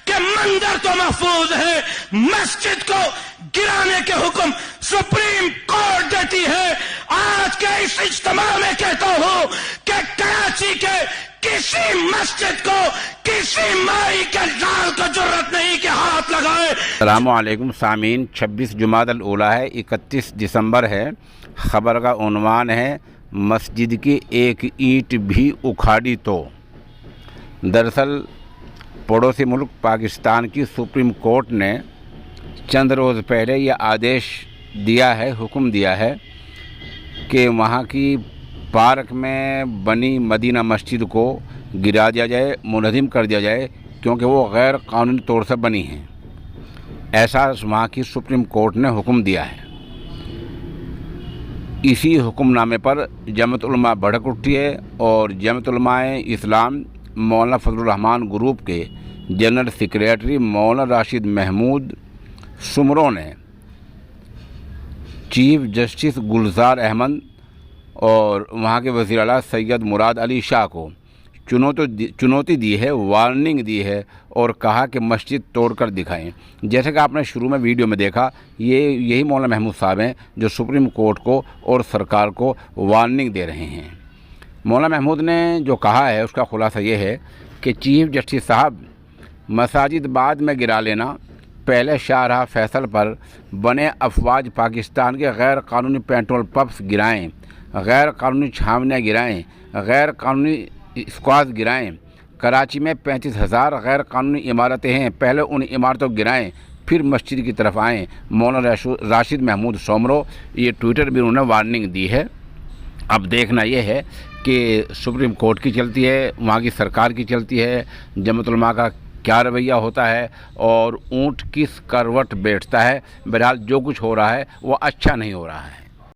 کہ منظر تو محفوظ ہے، مسجد کو گرانے کے حکم سپریم کورٹ دیتی ہے۔ آج کے اس اجتماع میں کہتا ہوں کہ کراچی کے کسی مسجد کو کسی مائی کے لال کو جرت نہیں کہ ہاتھ لگائے۔ السلام علیکم سامعین، 26 جمادی الاولیٰ ہے، 31 دسمبر ہے۔ خبر کا عنوان ہے مسجد کی ایک اینٹ بھی اکھاڑی تو۔ دراصل پڑوسی ملک پاکستان کی سپریم کورٹ نے چند روز پہلے یہ آدیش دیا ہے، حکم دیا ہے کہ وہاں کی پارک میں بنی مدینہ مسجد کو گرا دیا جائے، منہدم کر دیا جائے، کیونکہ وہ غیر قانونی طور سے بنی ہیں۔ ایسا وہاں کی سپریم کورٹ نے حکم دیا ہے۔ اسی حکم نامے پر جمعیت علماء بھڑک اٹھی ہے اور جمعیت علماء اسلام مولانا فضل الرحمان گروپ کے جنرل سیکریٹری مولانا راشد محمود سمرو نے چیف جسٹس گلزار احمد اور وہاں کے وزیر اعلیٰ سید مراد علی شاہ کو چنوتی دی ہے، وارننگ دی ہے اور کہا کہ مسجد توڑ کر دکھائیں۔ جیسے کہ آپ نے شروع میں ویڈیو میں دیکھا، یہی مولانا محمود صاحب ہیں جو سپریم کورٹ کو اور سرکار کو وارننگ دے رہے ہیں۔ مولانا محمود نے جو کہا ہے اس کا خلاصہ یہ ہے کہ چیف جسٹس صاحب، مساجد بعد میں گرا لینا، پہلے شاہراہ فیصل پر بنے افواج پاکستان کے غیر قانونی پیٹرول پمپس گرائیں، غیر قانونی چھاونیاں گرائیں، غیر قانونی اسکواز گرائیں۔ کراچی میں 35,000 غیر قانونی عمارتیں ہیں، پہلے ان عمارتوں کو گرائیں پھر مسجد کی طرف آئیں۔ مولانا راشد محمود سومرو، یہ ٹویٹر بھی انہوں نے وارننگ دی ہے۔ اب دیکھنا یہ ہے کہ سپریم کورٹ کی چلتی ہے، وہاں کی سرکار کی چلتی ہے، جمعیت علماء کا کیا رویہ ہوتا ہے اور اونٹ کس کروٹ بیٹھتا ہے۔ بہرحال جو کچھ ہو رہا ہے وہ اچھا نہیں ہو رہا ہے۔